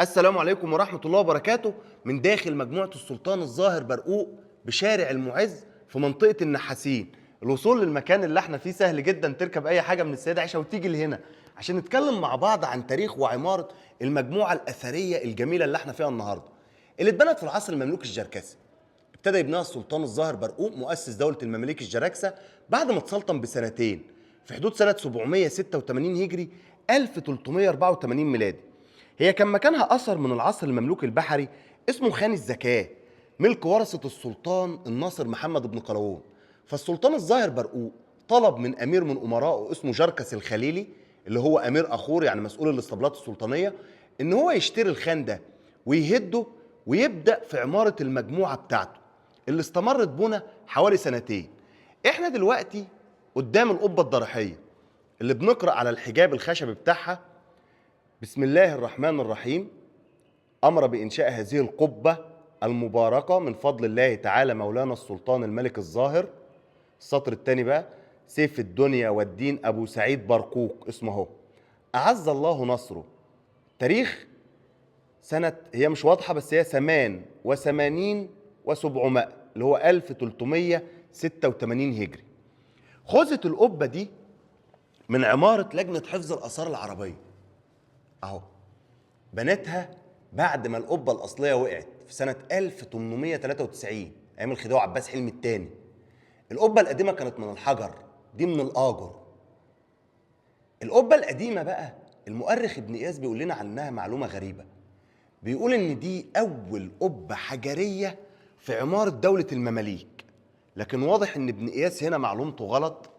السلام عليكم ورحمة الله وبركاته من داخل مجموعة السلطان الظاهر برقوق بشارع المعز في منطقة النحاسين. الوصول للمكان اللي احنا فيه سهل جدا، تركب أي حاجة من السيدة عائشة وتيجي لهنا عشان نتكلم مع بعض عن تاريخ وعمارة المجموعة الأثرية الجميلة اللي احنا فيها النهاردة، اللي اتبنت في العصر المملوكي الجركسي. ابتدى يبنيها السلطان الظاهر برقوق مؤسس دولة المماليك الجراكسة بعد ما اتسلطن بسنتين في حدود سنة 786 هجري 1384 ميلادي. هي كان مكانها أثر من العصر المملوكي البحري اسمه خان الزكاة، ملك ورثة السلطان الناصر محمد بن قلاوون. فالسلطان الظاهر برقوق طلب من أمير من أمرائه اسمه جركس الخليلي، اللي هو أمير أخور يعني مسؤول الاسطبلات السلطانية، إن هو يشتري الخان ده ويهده ويبدأ في عمارة المجموعة بتاعته اللي استمرت بنا حوالي سنتين. احنا دلوقتي قدام القبة الضريحية اللي بنقرأ على الحجاب الخشبي بتاعها: بسم الله الرحمن الرحيم، أمر بإنشاء هذه القبة المباركة من فضل الله تعالى مولانا السلطان الملك الظاهر. السطر الثاني بقى: سيف الدنيا والدين أبو سعيد برقوق اسمه هو، أعز الله نصره. تاريخ سنة هي مش واضحة بس هي 88 و700 اللي هو 1386 هجري. خذت القبة دي من عمارة لجنة حفظ الآثار العربية أهو، بنتها بعد ما القبة الأصلية وقعت في سنة 1893 أيام الخديوي عباس حلمي الثاني. القبة القديمة كانت من الحجر، دي من الآجر. القبة القديمة بقى المؤرخ ابن إياس بيقول لنا عنها معلومة غريبة، بيقول إن دي أول قبة حجرية في عمارة دولة المماليك. لكن واضح إن ابن إياس هنا معلومته غلط،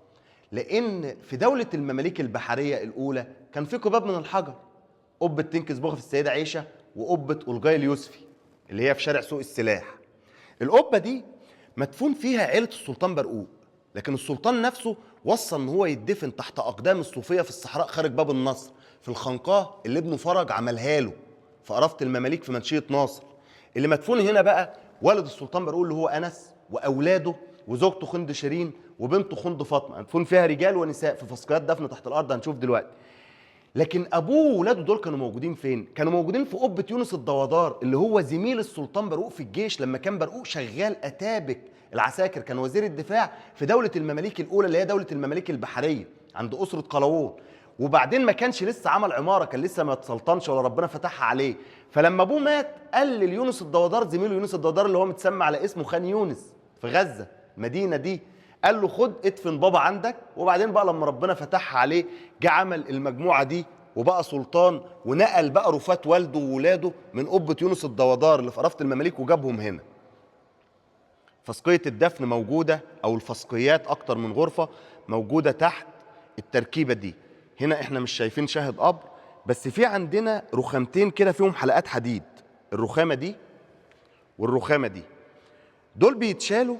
لأن في دولة المماليك البحرية الأولى كان في قباب من الحجر، قبة تنكس بوخ في السيدة عيشة وقبة أولجاي اليوسفي اللي هي في شارع سوق السلاح. القبة دي مدفون فيها عيلة السلطان برقوق، لكن السلطان نفسه وصى ان هو يدفن تحت اقدام الصوفيه في الصحراء خارج باب النصر في الخنقاه اللي ابنه فرج عملها له في قرافه المماليك في منشيه ناصر. اللي مدفون هنا بقى والد السلطان برقوق اللي هو انس واولاده وزوجته خند شيرين وبنته خند فاطمه، مدفون فيها رجال ونساء في فسقيات دفن تحت الارض هنشوف دلوقتي. لكن ابوه وولاده دول كانوا موجودين فين؟ كانوا موجودين في قبه يونس الدوادار اللي هو زميل السلطان برقوق في الجيش لما كان برقوق شغال اتابك العساكر، كان وزير الدفاع في دوله المماليك الاولى اللي هي دوله المماليك البحريه عند اسره قلاوون. وبعدين ما كانش لسه عمل عماره، كان لسه ما اتسلطنش ولا ربنا فتحها عليه. فلما ابوه مات قال ليونس الدوادار زميله يونس الدوادار اللي هو متسمى على اسمه خان يونس في غزه المدينه دي، قال له خد ادفن بابا عندك. وبعدين بقى لما ربنا فتحها عليه جه عمل المجموعه دي وبقى سلطان، ونقل بقى رفات والده وولاده من قبه يونس الدوادار اللي في قرافه المماليك وجابهم هنا. فسقيه الدفن موجوده، او الفسقيات اكتر من غرفه موجوده تحت التركيبه دي. هنا احنا مش شايفين شاهد قبر، بس في عندنا رخامتين كده فيهم حلقات حديد، الرخامه دي والرخامه دي، دول بيتشالوا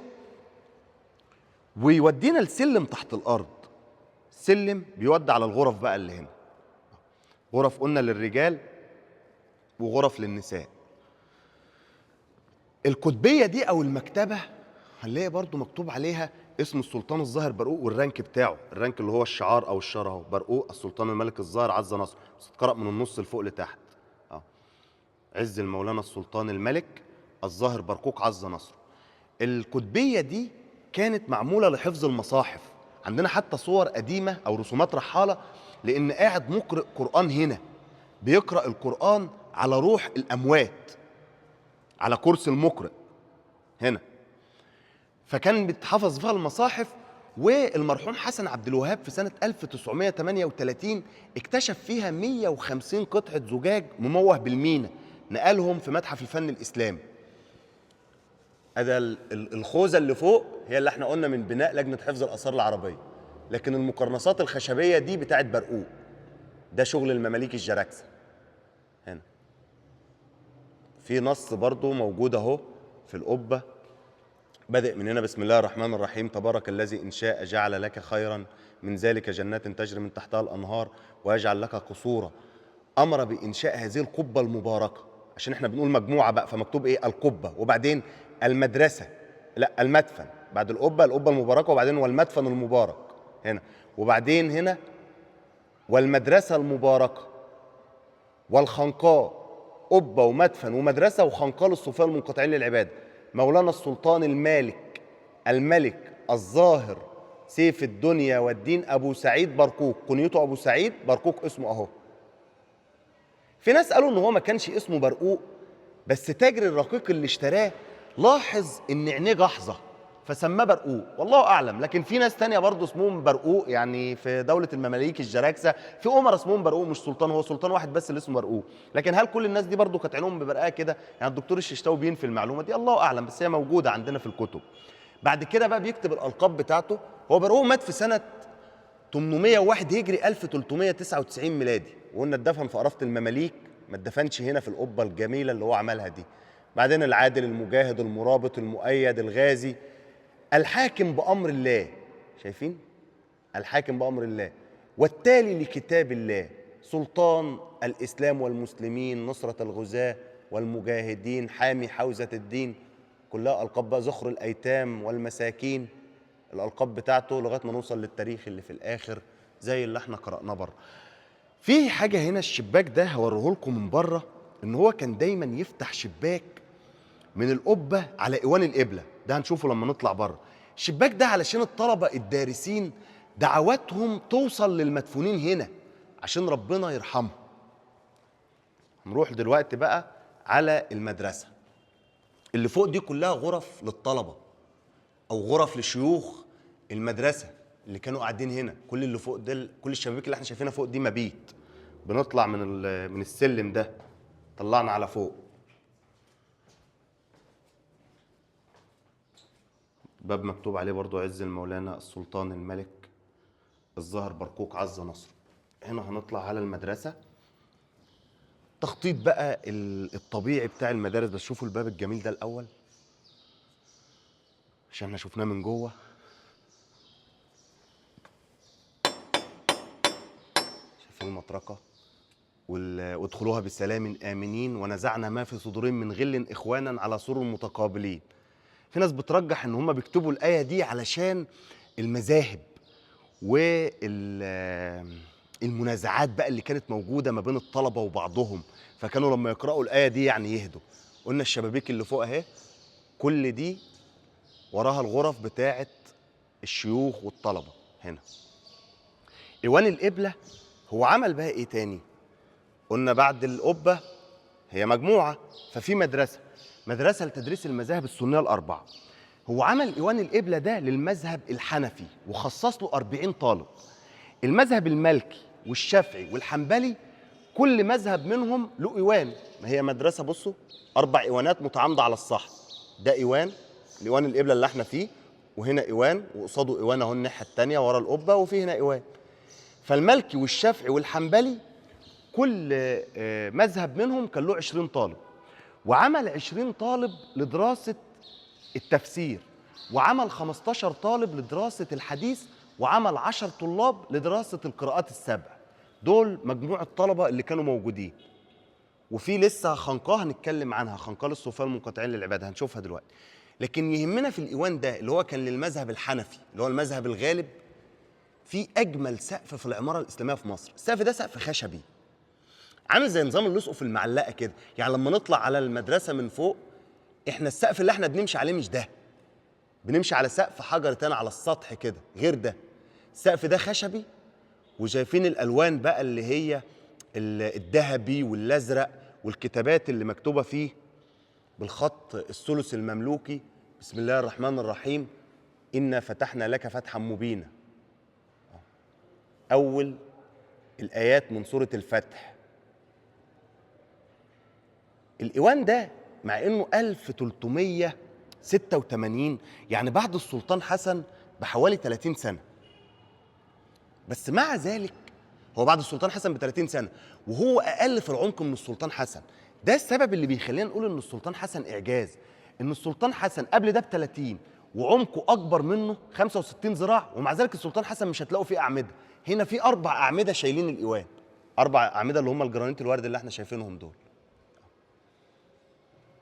ويودينا السلم تحت الارض. السلم بيودي على الغرف بقى اللي هنا، غرف قلنا للرجال وغرف للنساء. الكتبيه دي او المكتبه هنلاقي برضو مكتوب عليها اسم السلطان الظاهر برقوق والرانك بتاعه، الرانك اللي هو الشعار او الشاره اهو، برقوق السلطان الملك الظاهر عز نصره، بس تتقرأ من النص لفوق لتحت. عز المولانا السلطان الملك الظاهر برقوق عز نصره. الكتبيه دي كانت معموله لحفظ المصاحف، عندنا حتى صور قديمه او رسومات رحاله، لان قاعد مقرئ قران هنا بيقرأ القرآن على روح الأموات على كرسي المقرئ هنا، فكان بيتحفظ فيها المصاحف. والمرحوم حسن عبد الوهاب في سنة 1938 اكتشف فيها 150 قطعة زجاج مموه بالمينا، نقلهم في متحف الفن الإسلامي. هذا الخوذة اللي فوق هي اللي احنا قلنا من بناء لجنة حفظ الآثار العربية، لكن المقرنصات الخشبية دي بتاعت برقوق، ده شغل المماليك الجراكسة. هنا في نص برضو موجود اهو في القبة، بادئ من هنا: بسم الله الرحمن الرحيم، تبارك الذي إن شاء جعل لك خيرا من ذلك جنات تجري من تحتها الأنهار ويجعل لك قصورا. أمر بإنشاء هذه القبة المباركة، عشان احنا بنقول مجموعة بقى فمكتوب ايه؟ القبة، وبعدين المدرسة، لا المدفن، بعد القبة القبة المباركة وبعدين والمدفن المبارك هنا، وبعدين هنا والمدرسة المباركة والخنقاء قبة ومدفن ومدرسة وخنقال الصوفية المنقطعين للعبادة. مولانا السلطان الملك الظاهر سيف الدنيا والدين أبو سعيد برقوق، كنيته أبو سعيد برقوق اسمه أهو. في ناس قالوا إن هو ما كانش اسمه برقوق، بس تاجر الرقيق اللي اشتراه لاحظ إن عينيه جحظة فسماه برقوق، والله أعلم. لكن في ناس تانية برضه اسمهم برقوق، يعني في دولة المماليك الجراكسة في أمراء اسمهم برقوق مش سلطان، هو سلطان واحد بس اللي اسمه برقوق. لكن هل كل الناس دي برضه كانت عينهم ببرقاء كده؟ يعني الدكتور الششتاوي بينفي المعلومة دي، الله أعلم، بس هي موجودة عندنا في الكتب. بعد كده بقى بيكتب الألقاب بتاعته. هو برقوق مات في سنة 801 هجري 1399 ميلادي، وقلنا اتدفن في قرافة المماليك، ما اتدفنش هنا في القبة الجميلة اللي هو عملها دي. بعدين العادل المجاهد المرابط المؤيد الغازي الحاكم بأمر الله، شايفين؟ الحاكم بأمر الله والتالي لكتاب الله، سلطان الإسلام والمسلمين، نصرة الغزاة والمجاهدين، حامي حوزة الدين، كلها ألقاب بقى، زخر الأيتام والمساكين، الألقاب بتاعته لغاية ما نوصل للتاريخ اللي في الآخر زي اللي احنا قرأناه بره. في حاجة هنا، الشباك ده هوريه لكم من بره، إن هو كان دايما يفتح شباك من القبة على إيوان القبلة، ده هنشوفه لما نطلع بره. الشباك ده علشان الطلبة الدارسين دعواتهم توصل للمدفونين هنا عشان ربنا يرحمهم. هنروح دلوقتي بقى على المدرسة. اللي فوق دي كلها غرف للطلبة أو غرف لشيوخ المدرسة اللي كانوا قاعدين هنا. كل اللي فوق ده، كل الشبابيك اللي احنا شايفينها فوق دي مبيت. بنطلع من السلم ده، طلعنا على فوق. باب مكتوب عليه برضو عز المولانا السلطان الملك الظاهر برقوق عز نصره. هنا هنطلع على المدرسة. تخطيط بقى الطبيعي بتاع المدارس، بس شوفوا الباب الجميل ده الأول عشان احنا شفناه من جوه. شايفين المطرقة؟ وادخلوها بسلام آمنين ونزعنا ما في صدورهم من غل إخوانا على سرر متقابلين. في ناس بترجح ان هم بيكتبوا الآية دي علشان المذاهب والمنازعات بقى اللي كانت موجودة ما بين الطلبة وبعضهم، فكانوا لما يقرأوا الآية دي يعني يهدوا. قلنا الشبابيك اللي فوق اهي، كل دي وراها الغرف بتاعة الشيوخ والطلبة. هنا إيوان القبلة هو عمل بقى ايه تاني؟ قلنا بعد القبة هي مجموعة، ففي مدرسة لتدريس المذاهب السنية الأربعة. هو عمل إيوان القبلة ده للمذهب الحنفي وخصص له 40 طالب. المذهب المالكي والشافعي والحنبلي كل مذهب منهم له إيوان. ما هي مدرسة، بصوا 4 إيوانات متعامدة على الصح. ده إيوان القبلة اللي احنا فيه، وهنا إيوان وقصاده إيوان اهو الناحية التانية ورا القبة، وفي هنا إيوان. فالمالكي والشافعي والحنبلي كل مذهب منهم كان له 20 طالب، وعمل 20 طالب لدراسة التفسير، وعمل 15 طالب لدراسة الحديث، وعمل 10 طلاب لدراسة القراءات السبع. دول مجموع الطلبة اللي كانوا موجودين. وفي لسه خنقاه هنتكلم عنها، خنقال الصوفية المنقطعين للعبادة، هنشوفها دلوقتي. لكن يهمنا في الإيوان ده اللي هو كان للمذهب الحنفي اللي هو المذهب الغالب، في أجمل سقف في العمارة الإسلامية في مصر. السقف ده سقف خشبي عامل زي نظام اللصق المعلقة كده. يعني لما نطلع على المدرسة من فوق، احنا السقف اللي احنا بنمشي عليه مش ده، بنمشي على سقف حجر تاني على السطح كده غير ده. السقف ده خشبي، وشايفين الالوان بقى اللي هي الذهبي والازرق، والكتابات اللي مكتوبه فيه بالخط الثلث المملوكي. بسم الله الرحمن الرحيم، انا فتحنا لك فتحا مبينا. اول الايات من سوره الفتح. الايوان ده مع انه 1386، يعني بعد السلطان حسن بحوالي 30 سنة، بس مع ذلك هو بعد السلطان حسن ب 30 سنة وهو أقل في العمق من السلطان حسن. ده السبب اللي بيخلينا نقول إن السلطان حسن إعجاز، إن السلطان حسن قبل ده ب 30 وعمقه أكبر منه 65 ذراع، ومع ذلك السلطان حسن مش هتلاقوا فيه أعمدة. هنا في 4 أعمدة شايلين الإيوان، 4 أعمدة اللي هم الجرانيت الورد اللي احنا شايفينهم دول.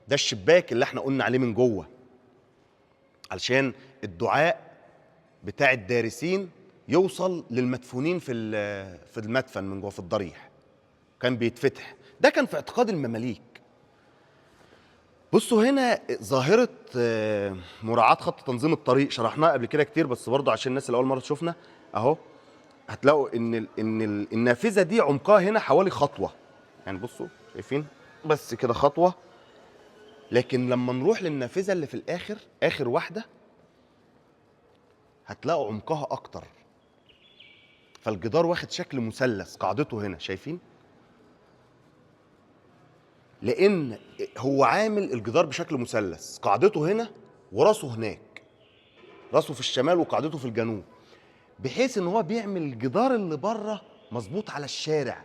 ده الشباك اللي احنا قلنا عليه من جوه علشان الدعاء بتاع الدارسين يوصل للمدفونين في المدفن من جوه في الضريح، كان بيتفتح. ده كان في اعتقاد المماليك، بصوا هنا ظاهرة مراعاة خط تنظيم الطريق، شرحناها قبل كده كتير بس برضه عشان الناس اللي أول مرة تشوفنا أهو. هتلاقوا إن النافذة دي عمقها هنا حوالي خطوة، يعني بصوا شايفين بس كده خطوة، لكن لما نروح للنافذة اللي في الآخر آخر واحدة هتلاقوا عمقها أكتر. فالجدار واخد شكل مثلث، قاعدته هنا شايفين؟ لأن هو عامل الجدار بشكل مثلث، قاعدته هنا وراسه هناك، راسه في الشمال وقاعدته في الجنوب، بحيث ان هو بيعمل الجدار اللي بره مظبوط على الشارع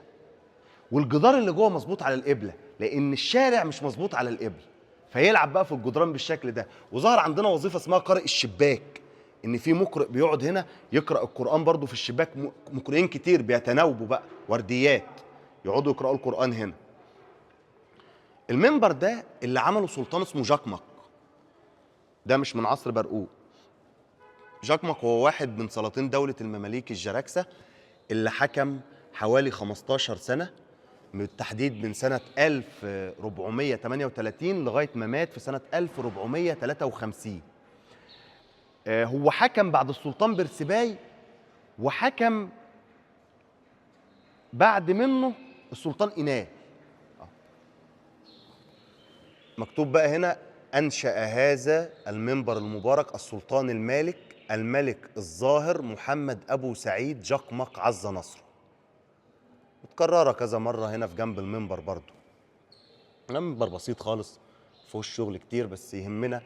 والجدار اللي جوه مظبوط على القبله، لان الشارع مش مظبوط على القبله، فيلعب بقى في الجدران بالشكل ده. وظهر عندنا وظيفه اسمها قارئ الشباك، ان في مقرئ بيقعد هنا يقرا القران برضه في الشباك، مقرئين كتير بيتناوبوا بقى ورديات يقعدوا يقراوا القران هنا. المنبر ده اللي عمله سلطان اسمه جاكمق، ده مش من عصر برقوق. جاكمق هو واحد من سلاطين دولة المماليك الجراكسة اللي حكم حوالي 15 سنة، بالتحديد من سنة 1438 لغاية ما مات في سنة 1453. هو حكم بعد السلطان برسباي، وحكم بعد منه السلطان إينال. مكتوب بقى هنا: أنشأ هذا المنبر المبارك السلطان الملك الظاهر محمد أبو سعيد جاكمق عز نصره. متكررة كذا مرة هنا في جنب المنبر برضو. المنبر بسيط خالص مفيهوش شغل كتير، بس يهمنا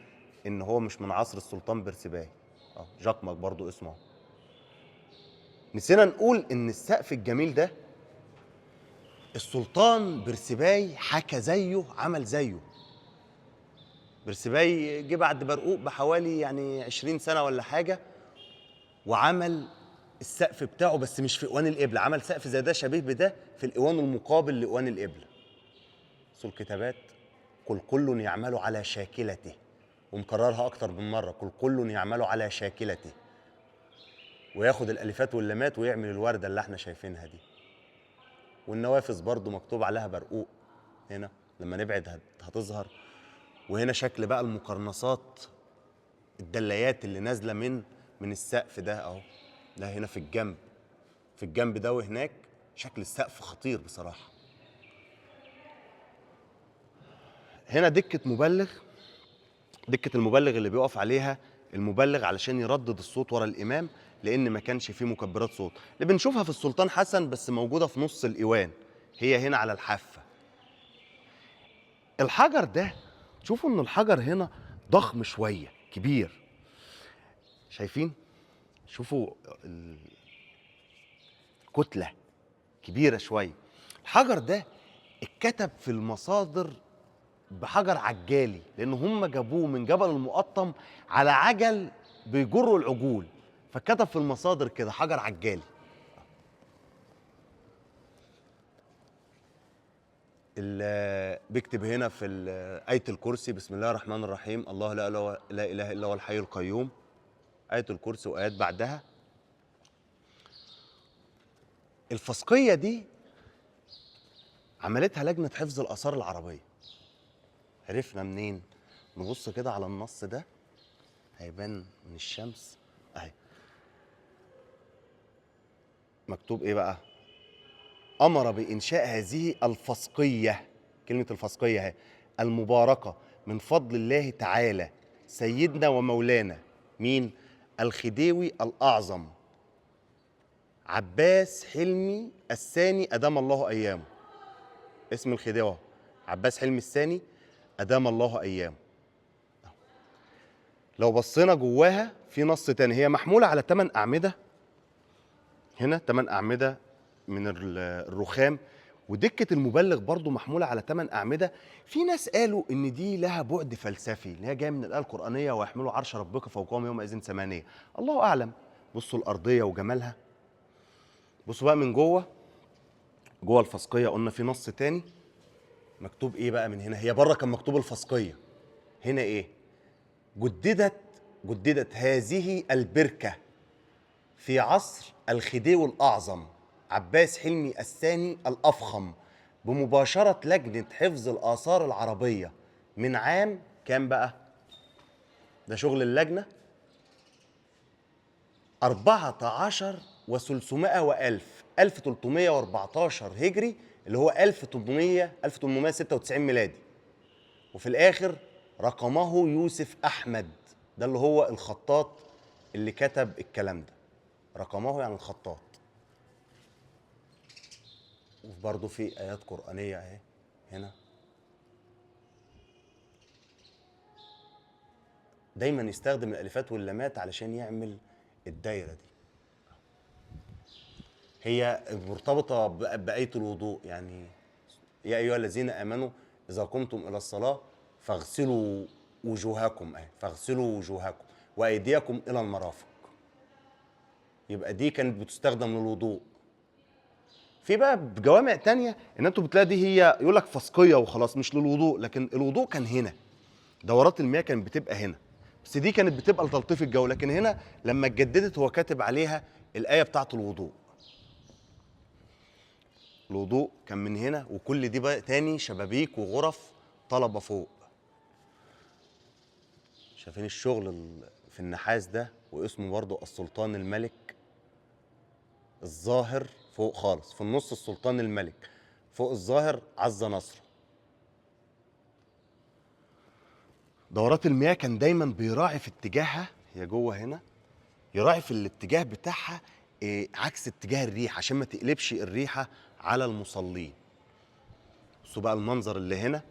إن هو مش من عصر السلطان برسباي. جاكمق برضو اسمه. نسينا نقول إن السقف الجميل ده السلطان برسباي حكى زيه، عمل زيه. برسباي جه بعد برقوق بحوالي يعني 20 سنة ولا حاجة، وعمل السقف بتاعه بس مش في إيوان القبلة، عمل سقف زي ده شبيه بده في الإيوان المقابل لإيوان القبلة. بصوا الكتابات: قل كل يعمل على شاكلته، ومكررها أكتر من مرة: قل كل يعمل على شاكلته، وياخد الألفات واللامات ويعمل الوردة اللي احنا شايفينها دي. والنوافذ برضو مكتوب عليها برقوق هنا، لما نبعد هتظهر. وهنا شكل بقى المقرنصات، الدلايات اللي نازله من السقف ده اهو، ده هنا في الجنب ده، وهناك شكل السقف خطير بصراحه. هنا دكه المبلغ اللي بيقف عليها المبلغ علشان يردد الصوت ورا الامام، لان ما كانش فيه مكبرات صوت، اللي بنشوفها في السلطان حسن بس موجوده في نص الايوان، هي هنا على الحافه. الحجر ده تشوفوا ان الحجر هنا ضخم شويه، كبير، شايفين؟ شوفوا الكتله كبيره شويه. الحجر ده اتكتب في المصادر بحجر عجالي، لان هم جابوه من جبل المقطم على عجل بيجروا العجول، فكتب في المصادر كده حجر عجالي. اللي بيكتب هنا في آية الكرسي: بسم الله الرحمن الرحيم، الله لا إله إلا هو الحي القيوم. آية الكرسي وآيات بعدها. الفسقية دي عملتها لجنة حفظ الآثار العربية. عرفنا منين؟ نبص كده على النص ده، هيبان من الشمس اهي. مكتوب ايه بقى؟ أمر بإنشاء هذه الفسقية، كلمة الفسقية اهي، المباركة من فضل الله تعالى سيدنا ومولانا مين؟ الخديوي الأعظم عباس حلمي الثاني أدام الله أيامه. اسم الخديوي عباس حلمي الثاني أدام الله أيامه. لو بصينا جواها في نص تاني، هي محمولة على 8 أعمدة، هنا 8 أعمدة من الرخام، ودكة المبلغ برضو محمولة على 8 أعمدة. في ناس قالوا إن دي لها بعد فلسفي، اللي هي جاية من الآية القرآنية: ويحملوا عرش ربك فوقهم يومئذ ثمانية. الله أعلم. بصوا الأرضية وجمالها. بصوا بقى من جوه الفسقية، قلنا في نص تاني مكتوب إيه بقى من هنا؟ هي بره كان مكتوب الفسقية، هنا إيه؟ جددت هذه البركة في عصر الخديوي الأعظم عباس حلمي الثاني الأفخم بمباشرة لجنة حفظ الآثار العربية من عام كام بقى؟ ده شغل اللجنة. 14 و300 وألف 1314 هجري، اللي هو 1896 ميلادي. وفي الآخر رقمه يوسف أحمد، ده اللي هو الخطاط اللي كتب الكلام ده. رقمه يعني الخطاط. وبرضه في آيات قرآنية أهي هنا. دايما يستخدم الألفات واللامات علشان يعمل الدايرة دي. هي مرتبطة بآية الوضوء، يعني يا أيها الذين آمنوا إذا قمتم إلى الصلاة فاغسلوا وجوهكم، فاغسلوا وجوهكم وأيديكم إلى المرافق. يبقى دي كانت بتستخدم للوضوء. في بقى بجوامع تانية ان انتوا بتلاقي دي هي يقول لك فسقيه وخلاص مش للوضوء، لكن الوضوء كان هنا، دورات المياه كانت بتبقى هنا، بس دي كانت بتبقى لتلطيف الجو. لكن هنا لما اتجددت هو كاتب عليها الايه بتاعه الوضوء. الوضوء كان من هنا، وكل دي بقى تاني شبابيك وغرف طلبه فوق. شايفين الشغل في النحاس ده، واسمه برضه السلطان الملك. الظاهر فوق خالص، في النص السلطان الملك، فوق الظاهر عز نصر. دورات المياه كان دايما بيراعي في اتجاهها، هي جوه هنا، يراعي في الاتجاه بتاعها عكس اتجاه الريح عشان ما تقلبش الريحه على المصلين. بصوا بقى المنظر اللي هنا.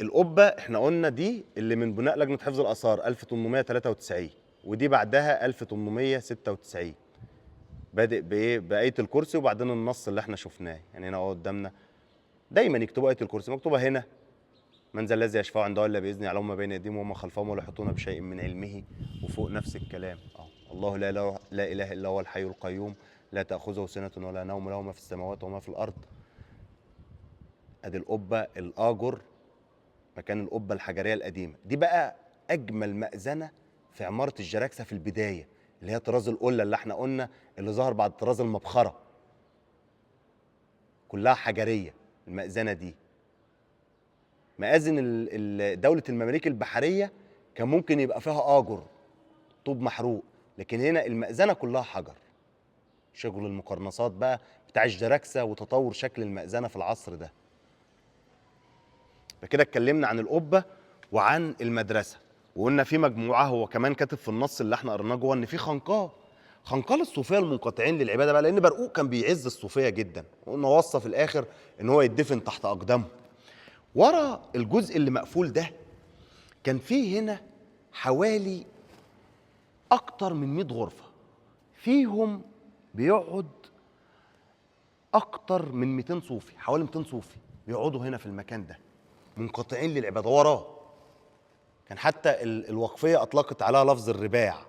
القبه احنا قلنا دي اللي من بناء لجنه حفظ الاثار 1893، ودي بعدها 1896. بادئ بايه؟ بايه الكرسي، وبعدين النص اللي احنا شفناه. يعني هنا اهو قدامنا دايما يكتبوا ايه الكرسي، مكتوبه هنا من ذا الذي يشفع عنده الا باذنه، يعلم ما بين ايديهم وما خلفهم ولا يحيطون بشيء من علمه. وفوق نفس الكلام الله لا اله الا هو الحي القيوم لا تاخذه سنه ولا نوم، له ما في السماوات وما في الارض. ادي القبه الاجر، مكان القبه الحجريه القديمه دي. بقى اجمل مأذنه في عماره الجراكسه في البدايه، اللي هي طراز القله اللي احنا قلنا اللي ظهر بعد طراز المبخره، كلها حجريه المأذنه دي. مآذن دولة المماليك البحرية كان ممكن يبقى فيها آجر طوب محروق، لكن هنا المأذنة كلها حجر. شغل المقرنصات بقى بتاع الجراكسة وتطور شكل المأذنة في العصر ده. فكده اتكلمنا عن القبة وعن المدرسة، وقلنا في مجموعة هو كمان كاتب في النص اللي احنا قرناه جوه ان في خنقاه، خنقال الصوفية المنقطعين للعبادة بقى، لأن برقوق كان بيعز الصوفية جدا، وقلنا وصى في الآخر ان هو يدفن تحت أقدامهم. ورا الجزء اللي مقفول ده كان فيه هنا حوالي أكتر من 100 غرفة، فيهم بيقعد أكتر من 200 صوفي، حوالي 200 صوفي بيقعدوا هنا في المكان ده منقطعين للعبادة. وراه كان حتى الوقفية أطلقت عليها لفظ الرباع،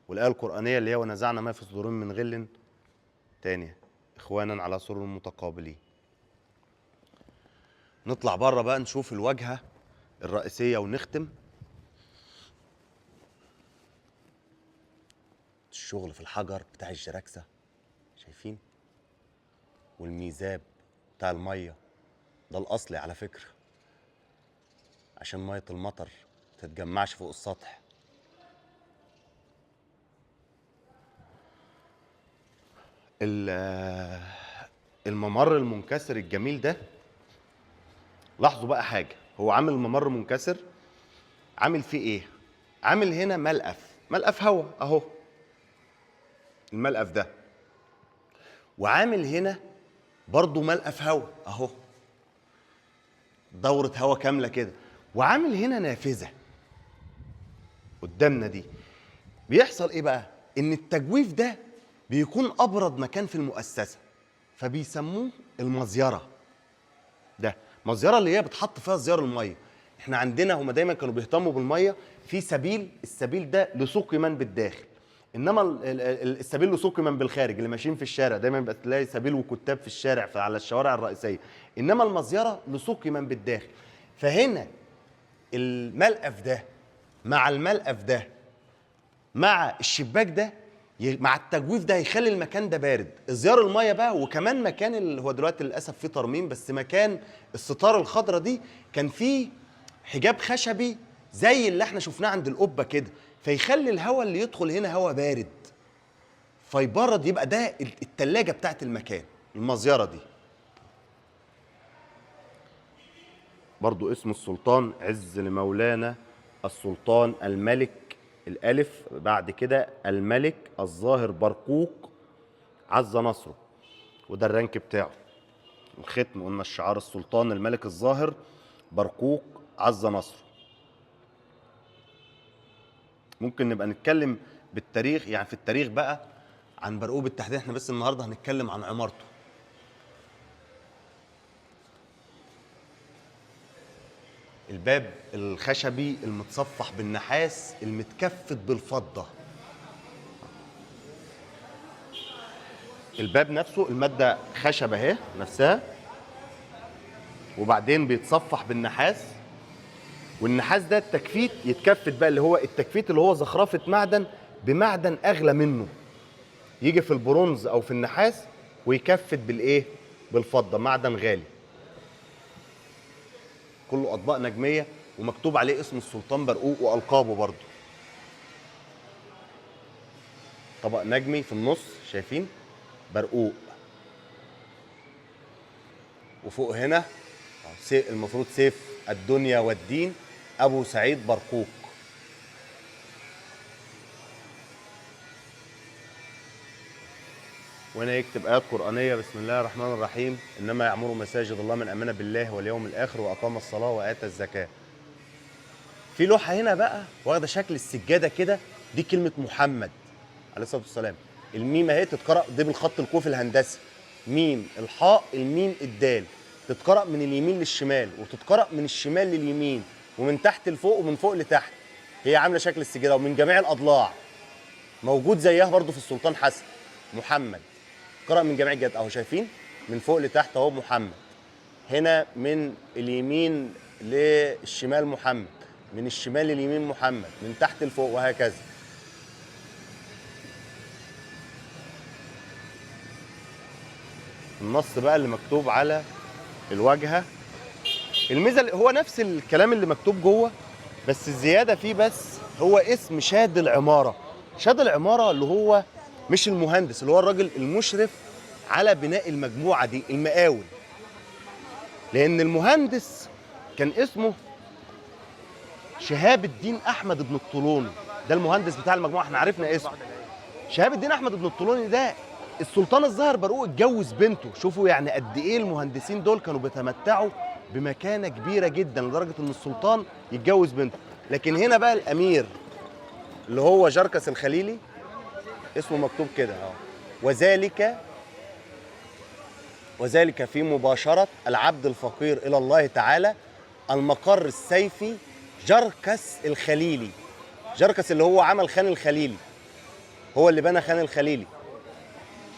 والآية القرآنية اللي هي ونزعنا ما في صدورهم من غل تانية إخوانا على سرر متقابلين. نطلع بره بقى نشوف الواجهة الرئيسية ونختم. الشغل في الحجر بتاع الجراكسة شايفين، والميزاب بتاع المية ده الأصلي على فكرة، عشان مية المطر متتجمعش فوق السطح. الممر المنكسر الجميل ده، لاحظوا بقى حاجة، هو عامل ممر منكسر، عامل فيه ايه؟ عامل هنا ملقف هواء اهو، الملقف ده، وعامل هنا برضو ملقف هواء اهو، دورة هواء كاملة كده، وعامل هنا نافذة قدامنا دي. بيحصل ايه بقى؟ ان التجويف ده بيكون ابرد مكان في المؤسسة، فبيسموه المزيرة. ده مزيرة اللي هي بتحط فيها زيار المية. احنا عندنا هما دايما كانوا بيهتموا بالمية في سبيل، السبيل ده لسوق من بالداخل، انما السبيل لسوق من بالخارج، اللي ماشيين في الشارع دايما بقى تلاقي سبيل وكتاب في الشارع على الشوارع الرئيسية، انما المزيرة لسوق من بالداخل. فهنا الملقف ده مع الملقف ده مع الشباك ده مع التجويف ده هيخلي المكان ده بارد. ازيار الميه بقى، وكمان مكان اللي هو دلوقتي للاسف فيه ترميم، بس مكان الستاره الخضراء دي كان فيه حجاب خشبي زي اللي احنا شفناه عند القبه كده، فيخلي الهواء اللي يدخل هنا هواء بارد، فيبرد، يبقى ده التلاجة بتاعت المكان، المزيره دي. برضو اسم السلطان عز لمولانا السلطان الملك، الألف بعد كده الملك الظاهر برقوق عز نصره، وده الرانك بتاعه. الختم قلنا الشعار السلطان الملك الظاهر برقوق عز نصره. ممكن نبقى نتكلم بالتاريخ، يعني في التاريخ بقى عن برقوق بالتحديد، احنا بس النهارده هنتكلم عن عمارته. الباب الخشبي المتصفح بالنحاس المتكفت بالفضة. الباب نفسه المادة خشب اهي نفسها، وبعدين بيتصفح بالنحاس، والنحاس ده التكفيت يتكفت بقى، اللي هو التكفيت اللي هو زخرفة معدن بمعدن أغلى منه، يجي في البرونز أو في النحاس ويكفت بالإيه؟ بالفضة، معدن غالي. كله أطباق نجمية ومكتوب عليه اسم السلطان برقوق وألقابه برضه. طبق نجمي في النص شايفين؟ برقوق. وفوق هنا المفروض سيف الدنيا والدين أبو سعيد برقوق. وهنا يكتب آيات قرآنية: بسم الله الرحمن الرحيم، إنما يعمر مساجد الله من آمن بالله واليوم الآخر وأقام الصلاة وآتى الزكاة. في لوحة هنا بقى واخدة شكل السجادة كده، دي كلمة محمد عليه الصلاة والسلام. الميم اهي تتقرأ دي بالخط الكوفي الهندسي، ميم الحاء الميم الدال، تتقرأ من اليمين للشمال وتتقرأ من الشمال لليمين ومن تحت لفوق ومن فوق لتحت. هي عاملة شكل السجادة ومن جميع الأضلاع. موجود زيها برضو في السلطان حسن محمد، قرأ من جميع الجهات اهو، شايفين من فوق لتحت اهو محمد. هنا من اليمين للشمال محمد، من الشمال لليمين محمد، من تحت لفوق، وهكذا. النص بقى اللي مكتوب على الواجهه، الميزه هو نفس الكلام اللي مكتوب جوه، بس الزياده فيه بس هو اسم شاد العماره. شاد العماره اللي هو مش المهندس، اللي هو الراجل المشرف على بناء المجموعه دي، المقاول. لان المهندس كان اسمه شهاب الدين احمد بن الطولوني، ده المهندس بتاع المجموعه، احنا عرفنا اسمه شهاب الدين احمد بن الطولوني. ده السلطان الظاهر برقوق اتجوز بنته. شوفوا يعني قد ايه المهندسين دول كانوا بيتمتعوا بمكانه كبيره جدا لدرجه ان السلطان يتجوز بنته. لكن هنا بقى الامير اللي هو جركس الخليلي اسمه مكتوب كده اهو، وذلك في مباشرة العبد الفقير إلى الله تعالى المقر السيفي جركس الخليلي. جركس اللي هو عمل خان الخليلي، هو اللي بنى خان الخليلي،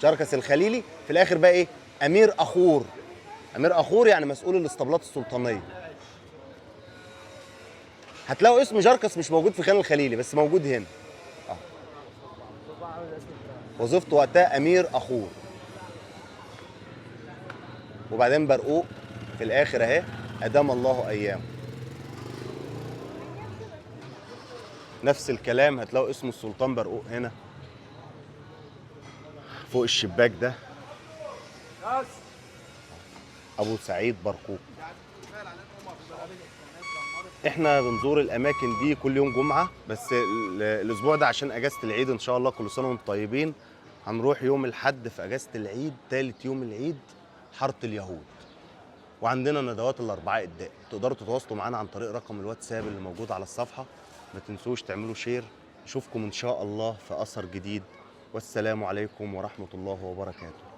جركس الخليلي. في الآخر بقى إيه؟ أمير أخور. أمير أخور يعني مسؤول الاسطبلات السلطانية. هتلاقوا اسم جركس مش موجود في خان الخليلي بس موجود هنا. وظيفته وقتها أمير أخور. وبعدين برقوق في الاخر اهي، ادام الله ايامه. نفس الكلام هتلاقوا اسم السلطان برقوق هنا فوق الشباك ده، ابو سعيد برقوق. احنا بنزور الاماكن دي كل يوم جمعه، بس الاسبوع ده عشان اجازه العيد ان شاء الله، كل سنه وانتم طيبين. هنروح يوم الاحد في اجازه العيد، ثالث يوم العيد، حاره اليهود. وعندنا ندوات الاربعاء الدائم. تقدروا تتواصلوا معانا عن طريق رقم الواتساب اللي موجود على الصفحه. ما تنسوش تعملوا شير. نشوفكم ان شاء الله في اثر جديد، والسلام عليكم ورحمه الله وبركاته.